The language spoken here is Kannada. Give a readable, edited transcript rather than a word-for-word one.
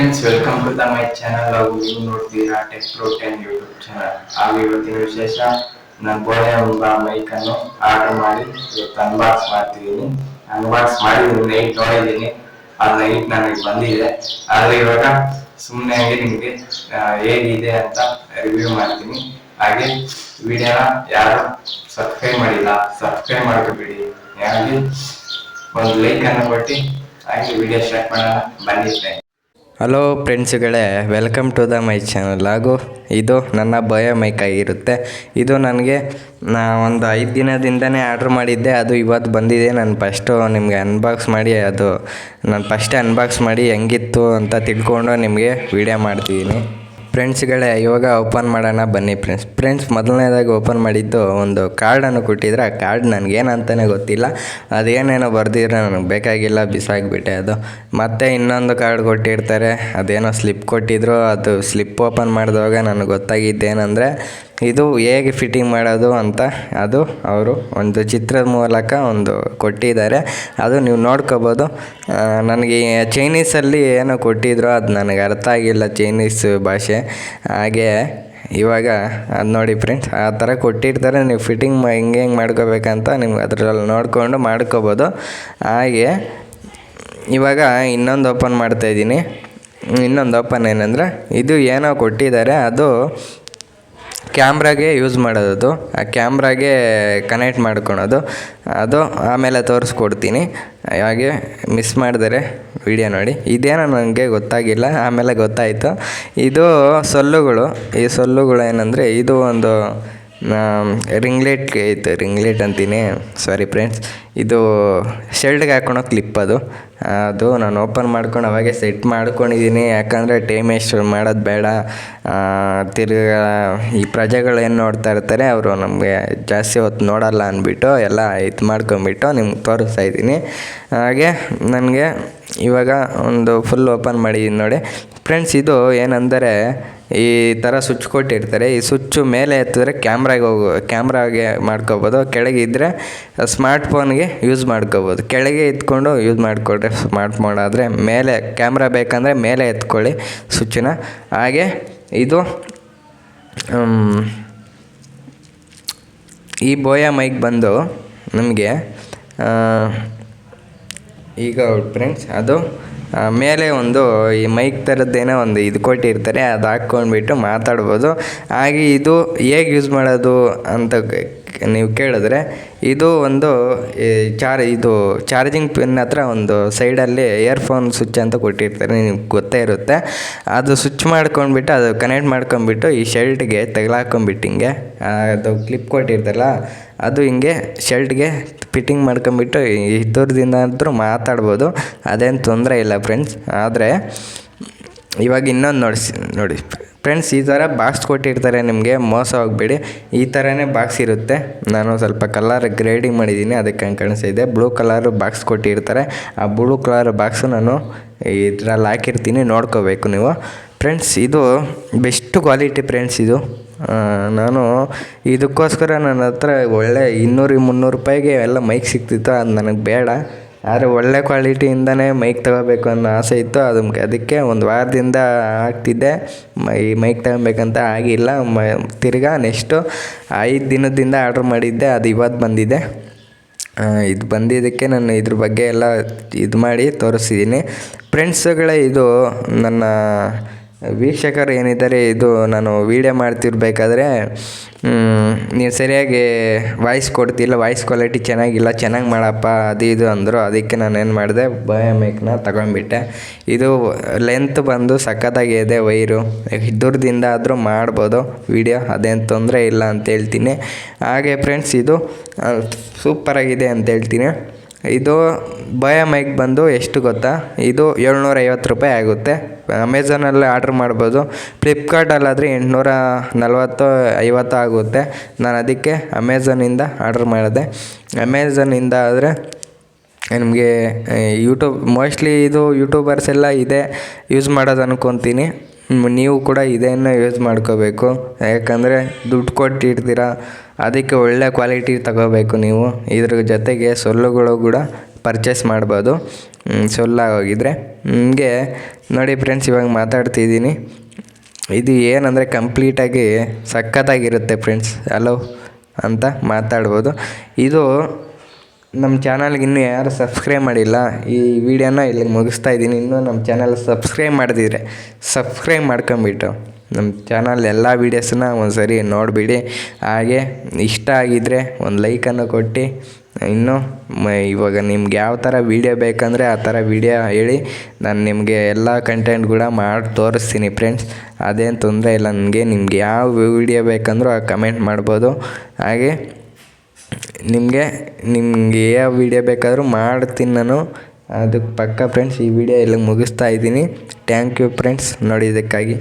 Friends, welcome to my channel. ಹಾಗೂ ನೀವು ನೋಡ್ತೀರಾ ಟೆಕ್ ಪ್ರೋ 10 ಯೂಟ್ಯೂಬ್ ಚಾನಲ್. ಹಾಗೂ ಇವತ್ತಿನ ವಿಶೇಷ, ನಾನು ಬೋಯಾ ಎಂಬ ಮೈಕ್ ಅನ್ನು ಆರ್ಡರ್ ಮಾಡಿ ಇವತ್ತು ಅನ್ಬಾಕ್ಸ್ ಮಾಡ್ತಿದ್ದೀನಿ. ಅನ್ಬಾಕ್ಸ್ ಮಾಡಿ ನೈಟ್ ನೋಡಿದ್ದೀನಿ, ಅದು ನೈಟ್ ನನಗೆ ಬಂದಿದೆ. ಆದರೆ ಇವಾಗ ಸುಮ್ಮನೆ ಆಗಿ ನಿಮಗೆ ಹೇಗಿದೆ ಅಂತ ರಿವ್ಯೂ ಮಾಡ್ತೀನಿ. ಹಾಗೆ ವಿಡಿಯೋನ ಯಾರು ಸಬ್ಸ್ಕ್ರೈಬ್ ಮಾಡಿಲ್ಲ, ಸಬ್ಸ್ಕ್ರೈಬ್ ಮಾಡ್ಕೊಬಿಡಿ. ಹಾಗೆ ಒಂದು ಲೈಕ್ ಅನ್ನು ಕೊಟ್ಟು ಹಾಗೆ ವಿಡಿಯೋ ಸ್ಟಾರ್ಟ್ ಮಾಡೋಣ ಬನ್ನಿ ಫ್ರೆಂಡ್ಸ್. ಹಲೋ ಫ್ರೆಂಡ್ಸ್ಗಳೇ, ವೆಲ್ಕಮ್ ಟು ಮೈ ಚಾನಲ್. ಹಾಗೂ ಇದು ನನ್ನ ಬೋಯಾ ಮೈಕ್ ಆಗಿರುತ್ತೆ. ಇದು ನನಗೆ ಒಂದು 5 ದಿನದಿಂದನೇ ಆರ್ಡ್ರ್ ಮಾಡಿದ್ದೆ. ಅದು ಇವತ್ತು ಬಂದಿದೆ. ನಾನು ಫಸ್ಟು ನಿಮಗೆ ಅನ್ಬಾಕ್ಸ್ ಮಾಡಿ ಅನ್ಬಾಕ್ಸ್ ಮಾಡಿ ಹೆಂಗಿತ್ತು ಅಂತ ತಿಳ್ಕೊಂಡು ನಿಮಗೆ ವಿಡಿಯೋ ಮಾಡ್ತಿದ್ದೀನಿ. ಫ್ರೆಂಡ್ಸ್ಗಳೇ, ಇವಾಗ ಓಪನ್ ಮಾಡೋಣ ಬನ್ನಿ ಫ್ರೆಂಡ್ಸ್. ಮೊದಲನೇದಾಗಿ ಓಪನ್ ಮಾಡಿದ್ದು ಒಂದು ಕಾರ್ಡನ್ನು ಕೊಟ್ಟಿದ್ರೆ, ಆ ಕಾರ್ಡ್ ನನಗೇನಂತಲೇ ಗೊತ್ತಿಲ್ಲ. ಅದೇನೇನೋ ಬರೆದಿದ್ರೆ ನನಗೆ ಬೇಕಾಗಿಲ್ಲ, ಬಿಸಾಕಿಬಿಟ್ಟೆ ಅದು. ಮತ್ತು ಇನ್ನೊಂದು ಕಾರ್ಡ್ ಕೊಟ್ಟಿರ್ತಾರೆ, ಅದೇನೋ ಸ್ಲಿಪ್ ಕೊಟ್ಟಿದ್ರು. ಅದು ಸ್ಲಿಪ್ ಓಪನ್ ಮಾಡಿದಾಗ ನನಗೆ ಗೊತ್ತಾಗಿದ್ದೇನೆಂದರೆ, ಇದು ಹೇಗೆ ಫಿಟ್ಟಿಂಗ್ ಮಾಡೋದು ಅಂತ ಅದು ಅವರು ಒಂದು ಚಿತ್ರದ ಮೂಲಕ ಒಂದು ಕೊಟ್ಟಿದ್ದಾರೆ. ಅದು ನೀವು ನೋಡ್ಕೋಬೋದು. ನನಗೆ ಚೈನೀಸಲ್ಲಿ ಏನೋ ಕೊಟ್ಟಿದ್ರು, ಅದು ನನಗೆ ಅರ್ಥ ಆಗಿಲ್ಲ, ಚೈನೀಸ್ ಭಾಷೆ. ಹಾಗೆ ಇವಾಗ ಅದು ನೋಡಿ ಫ್ರೆಂಡ್ಸ್, ಆ ಥರ ಕೊಟ್ಟಿರ್ತಾರೆ. ನೀವು ಫಿಟ್ಟಿಂಗ್ ಹೆಂಗೆ ಮಾಡ್ಕೋಬೇಕಂತ ನಿಮ್ಗೆ ಅದರಲ್ಲಿ ನೋಡಿಕೊಂಡು ಮಾಡ್ಕೋಬೋದು. ಹಾಗೆ ಇವಾಗ ಇನ್ನೊಂದು ಓಪನ್ ಮಾಡ್ತಾಯಿದ್ದೀನಿ. ಇನ್ನೊಂದು ಓಪನ್ ಏನಂದರೆ, ಇದು ಏನೋ ಕೊಟ್ಟಿದ್ದಾರೆ, ಅದು ಕ್ಯಾಮ್ರಾಗೆ ಯೂಸ್ ಮಾಡೋದು. ಆ ಕ್ಯಾಮ್ರಾಗೆ ಕನೆಕ್ಟ್ ಮಾಡ್ಕೊಳೋದು. ಅದು ಆಮೇಲೆ ತೋರಿಸ್ಕೊಡ್ತೀನಿ. ಹಾಗೆ ಮಿಸ್ ಮಾಡಿದರೆ ವಿಡಿಯೋ ನೋಡಿ. ಇದೇನೋ ನನಗೆ ಗೊತ್ತಾಗಿಲ್ಲ, ಆಮೇಲೆ ಗೊತ್ತಾಯಿತು. ಇದು ಸೊಲ್ಲುಗಳು. ಈ ಸೊಲ್ಲುಗಳು ಏನಂದರೆ, ಇದು ಒಂದು ರಿಂಗ್ಲೆಟ್ ಅಂತೀನಿ, ಸಾರಿ ಫ್ರೆಂಡ್ಸ್. ಇದು ಶರ್ಟ್ಗೆ ಹಾಕೊಳೋ ಕ್ಲಿಪ್. ಅದು ನಾನು ಓಪನ್ ಮಾಡ್ಕೊಂಡು ಅವಾಗೆ ಸೆಟ್ ಮಾಡ್ಕೊಂಡಿದ್ದೀನಿ. ಯಾಕಂದರೆ ಟೈಮ್ ವೇಸ್ಟ್ ಮಾಡೋದು ಬೇಡ. ತಿರ್ಗಾ ಈ ಪ್ರಜೆಗಳು ಏನು ನೋಡ್ತಾ ಇರ್ತಾರೆ, ಅವರು ನಮಗೆ ಜಾಸ್ತಿ ಹೊತ್ತು ನೋಡಲ್ಲ ಅಂದ್ಬಿಟ್ಟು ಎಲ್ಲ ಇದು ಮಾಡ್ಕೊಂಬಿಟ್ಟು ನಿಮ್ಗೆ ತೋರಿಸ್ತಾ ಇದ್ದೀನಿ. ಹಾಗೆ ನನಗೆ ಇವಾಗ ಒಂದು ಫುಲ್ ಓಪನ್ ಮಾಡಿದ್ದೀನಿ ನೋಡಿ ಫ್ರೆಂಡ್ಸ್. ಇದು ಏನಂದರೆ, ಈ ಥರ ಸ್ವಿಚ್ ಕೊಟ್ಟಿರ್ತಾರೆ. ಈ ಸ್ವಿಚ್ಚು ಮೇಲೆ ಎತ್ತಿದ್ರೆ ಕ್ಯಾಮ್ರಾಗೆ ಮಾಡ್ಕೋಬೋದು. ಕೆಳಗೆ ಇದ್ದರೆ ಸ್ಮಾರ್ಟ್ಫೋನ್ಗೆ ಯೂಸ್ ಮಾಡ್ಕೋಬೋದು. ಕೆಳಗೆ ಎತ್ಕೊಂಡು ಯೂಸ್ ಮಾಡಿಕೊಂಡ್ರೆ ಸ್ಮಾರ್ಟ್ ಫೋನ್ ಆದರೆ, ಮೇಲೆ ಕ್ಯಾಮ್ರಾ ಬೇಕಂದರೆ ಮೇಲೆ ಎತ್ಕೊಳ್ಳಿ ಸ್ವಿಚ್ಚನ್ನ. ಹಾಗೆ ಇದು ಈ ಬೋಯಾ ಮೈಕ್ ಬಂದು ನಮಗೆ ಈಗ ಫ್ರೆಂಡ್ಸ್, ಅದು ಮೇಲೆ ಒಂದು ಈ ಮೈಕ್ ಥರದ್ದೇನೋ ಒಂದು ಇದು ಕೊಟ್ಟಿರ್ತಾರೆ, ಅದು ಹಾಕ್ಕೊಂಡ್ಬಿಟ್ಟು ಮಾತಾಡ್ಬೋದು. ಹಾಗೆ ಇದು ಹೇಗೆ ಯೂಸ್ ಮಾಡೋದು ಅಂತ ನೀವು ಕೇಳಿದ್ರೆ, ಇದು ಒಂದು ಚಾರ್ಜಿಂಗ್ ಪಿನ್ ಹತ್ರ ಒಂದು ಸೈಡಲ್ಲಿ ಇಯರ್ಫೋನ್ ಸ್ವಿಚ್ ಅಂತ ಕೊಟ್ಟಿರ್ತಾರೆ, ನಿಮ್ಗೆ ಗೊತ್ತೇ ಇರುತ್ತೆ. ಅದು ಸ್ವಿಚ್ ಮಾಡ್ಕೊಂಡ್ಬಿಟ್ಟು ಅದು ಕನೆಕ್ಟ್ ಮಾಡ್ಕೊಂಬಿಟ್ಟು ಈ ಶರ್ಟ್ಗೆ ತಗಲಾಕೊಂಬಿಟ್ಟು ಹಿಂಗೆ ಅದು ಕ್ಲಿಪ್ ಕೊಟ್ಟಿರ್ತಾರಲ್ಲ, ಅದು ಹಿಂಗೆ ಶರ್ಟ್ಗೆ ಫಿಟ್ಟಿಂಗ್ ಮಾಡ್ಕೊಂಬಿಟ್ಟು ದೂರದಿಂದ ಆದರೂ ಮಾತಾಡ್ಬೋದು. ಅದೇನು ತೊಂದರೆ ಇಲ್ಲ ಫ್ರೆಂಡ್ಸ್. ಆದರೆ ಇವಾಗ ಇನ್ನೊಂದು ನೋಡಿ ಫ್ರೆಂಡ್ಸ್, ಈ ಥರ ಬಾಕ್ಸ್ ಕೊಟ್ಟಿರ್ತಾರೆ. ನಿಮಗೆ ಮೋಸ ಹೋಗಬೇಡಿ, ಈ ಥರನೇ ಬಾಕ್ಸ್ ಇರುತ್ತೆ. ನಾನು ಸ್ವಲ್ಪ ಕಲರ್ ಗ್ರೇಡಿಂಗ್ ಮಾಡಿದ್ದೀನಿ, ಅದಕ್ಕೆ ಹಂಗೆ ಕಾಣಿಸ್ತಿದೆ. ಬ್ಲೂ ಕಲರ್ ಬಾಕ್ಸ್ ಕೊಟ್ಟಿರ್ತಾರೆ. ಆ ಬ್ಲೂ ಕಲರ್ ಬಾಕ್ಸು ನಾನು ಇದರಲ್ಲಿ ಹಾಕಿರ್ತೀನಿ, ನೋಡ್ಕೋಬೇಕು ನೀವು ಫ್ರೆಂಡ್ಸ್. ಇದು ಬೆಸ್ಟ್ ಕ್ವಾಲಿಟಿ ಫ್ರೆಂಡ್ಸ್. ಇದು ನಾನು ಇದಕ್ಕೋಸ್ಕರ ನನ್ನ ಹತ್ರ ಒಳ್ಳೆ 200-300 ರೂಪಾಯಿಗೆ ಎಲ್ಲ ಮೈಕ್ ಸಿಗ್ತಿತ್ತು. ಅದು ನನಗೆ ಬೇಡ. ಆದರೆ ಒಳ್ಳೆ ಕ್ವಾಲಿಟಿಯಿಂದನೇ ಮೈಕ್ ತಗೋಬೇಕು ಅನ್ನೋ ಆಸೆ ಇತ್ತು. ಅದಕ್ಕೆ ಒಂದು ವಾರದಿಂದ ಆಗ್ತಿದ್ದೆ ಈ ಮೈಕ್ ತಗೊಬೇಕಂತ, ಆಗಿಲ್ಲ. ತಿರ್ಗಾ ನೆಕ್ಸ್ಟು 5 ದಿನದಿಂದ ಆರ್ಡ್ರ್ ಮಾಡಿದ್ದೆ, ಅದು ಇವತ್ತು ಬಂದಿದೆ. ಇದು ಬಂದಿದ್ದಕ್ಕೆ ನಾನು ಇದ್ರ ಬಗ್ಗೆ ಎಲ್ಲ ಇದು ಮಾಡಿ ತೋರಿಸಿದ್ದೀನಿ ಫ್ರೆಂಡ್ಸ್ಗಳೇ. ಇದು ನನ್ನ ವೀಕ್ಷಕರು ಏನಿದ್ದಾರೆ, ಇದು ನಾನು ವೀಡಿಯೋ ಮಾಡ್ತಿರ್ಬೇಕಾದ್ರೆ ನೀವು ಸರಿಯಾಗಿ ವಾಯ್ಸ್ ಕೊಡ್ತಿಲ್ಲ, ವಾಯ್ಸ್ ಕ್ವಾಲಿಟಿ ಚೆನ್ನಾಗಿಲ್ಲ, ಚೆನ್ನಾಗಿ ಮಾಡಪ್ಪ ಅದು ಇದು ಅಂದರು. ಅದಕ್ಕೆ ನಾನು ಏನು ಮಾಡಿದೆ, ಬೋಯಾ ಮೈಕ್ನ ತಗೊಂಡ್ಬಿಟ್ಟೆ. ಇದು ಲೆಂತ್ ಬಂದು ಸಖತ್ತಾಗಿದೆ. ವೈರು ದೂರದಿಂದ ಆದರೂ ಮಾಡ್ಬೋದು ವೀಡಿಯೋ, ಅದೇನು ತೊಂದರೆ ಇಲ್ಲ ಅಂತ ಹೇಳ್ತೀನಿ. ಹಾಗೆ ಫ್ರೆಂಡ್ಸ್, ಇದು ಸೂಪರಾಗಿದೆ ಅಂತ ಹೇಳ್ತೀನಿ. ಇದು ಬೋಯಾ ಮೈಕ್ ಬಂದು ಎಷ್ಟು ಗೊತ್ತಾ, ಇದು 750 ರೂಪಾಯಿ ಆಗುತ್ತೆ. ಅಮೆಝಾನಲ್ಲಿ ಆರ್ಡ್ರ್ ಮಾಡ್ಬೋದು. ಫ್ಲಿಪ್ಕಾರ್ಟಲ್ಲಾದರೆ 840-50 ಆಗುತ್ತೆ. ನಾನು ಅದಕ್ಕೆ ಅಮೆಝಾನಿಂದ ಆರ್ಡ್ರ್ ಮಾಡಿದೆ. ಅಮೆಝಾನಿಂದ ಆದರೆ ನಿಮಗೆ ಮೋಸ್ಟ್ಲಿ ಇದು ಯೂಟ್ಯೂಬರ್ಸ್ ಎಲ್ಲ ಇದೇ ಯೂಸ್ ಮಾಡೋದು ಅನ್ಕೊತೀನಿ. ನೀವು ಕೂಡ ಇದನ್ನು ಯೂಸ್ ಮಾಡ್ಕೋಬೇಕು. ಯಾಕಂದರೆ ದುಡ್ಡು ಕೊಟ್ಟಿರ್ತೀರ, ಅದಕ್ಕೆ ಒಳ್ಳೆ ಕ್ವಾಲಿಟಿ ತಗೋಬೇಕು ನೀವು. ಇದ್ರ ಜೊತೆಗೆ ಸೊಲ್ಲುಗಳು ಕೂಡ ಪರ್ಚೇಸ್ ಮಾಡ್ಬೋದು. ಸೊಲ್ಲಾಗೋಗಿದ್ರೆ ನಿಮಗೆ ನೋಡಿ ಫ್ರೆಂಡ್ಸ್. ಇವಾಗ ಮಾತಾಡ್ತಿದ್ದೀನಿ. ಇದು ಏನಂದರೆ ಕಂಪ್ಲೀಟಾಗಿ ಸಖತ್ತಾಗಿರುತ್ತೆ ಫ್ರೆಂಡ್ಸ್. ಹಲೋ ಅಂತ ಮಾತಾಡ್ಬೋದು. ಇದು ನಮ್ಮ ಚಾನಲ್ಗೆ ಇನ್ನೂ ಯಾರು ಸಬ್ಸ್ಕ್ರೈಬ್ ಮಾಡಿಲ್ಲ, ಈ ವಿಡಿಯೋನ ಇಲ್ಲಿಗೆ ಮುಗಿಸ್ತಾ ಇದ್ದೀನಿ. ಇನ್ನೂ ನಮ್ಮ ಚಾನಲ್ ಸಬ್ಸ್ಕ್ರೈಬ್ ಮಾಡದಿದ್ರೆ ಸಬ್ಸ್ಕ್ರೈಬ್ ಮಾಡ್ಕೊಂಬಿಟ್ಟು ನಮ್ಮ ಚಾನಲ್ ಎಲ್ಲ ವೀಡಿಯೋಸನ್ನ ಒಂದು ಸರಿ ನೋಡಿಬಿಡಿ. ಹಾಗೆ ಇಷ್ಟ ಆಗಿದ್ದರೆ ಒಂದು ಲೈಕನ್ನು ಕೊಟ್ಟು, ಇನ್ನು ಇವಾಗ ನಿಮ್ಗೆ ಯಾವ ಥರ ವೀಡಿಯೋ ಬೇಕಂದರೆ ಆ ಥರ ವೀಡಿಯೋ ಹೇಳಿ, ನಾನು ನಿಮಗೆ ಎಲ್ಲ ಕಂಟೆಂಟ್ ಕೂಡ ಮಾಡಿ ತೋರಿಸ್ತೀನಿ ಫ್ರೆಂಡ್ಸ್. ಅದೇನು ತೊಂದರೆ ಇಲ್ಲ ನನಗೆ. ನಿಮ್ಗೆ ಯಾವ ವೀಡಿಯೋ ಬೇಕಂದ್ರೂ ಕಮೆಂಟ್ ಮಾಡ್ಬೋದು. ಹಾಗೆ ನಿಮಗೆ ಯಾವ ವೀಡಿಯೋ ಬೇಕಾದರೂ ಮಾಡ್ತೀನಿ ನಾನು, ಅದಕ್ಕೆ ಪಕ್ಕ ಫ್ರೆಂಡ್ಸ್. ಈ ವಿಡಿಯೋ ಇಲ್ಲಿಗೆ ಮುಗಿಸ್ತಾ ಇದ್ದೀನಿ. Thank you friends ನೋಡಿದ್ದಕ್ಕಾಗಿ.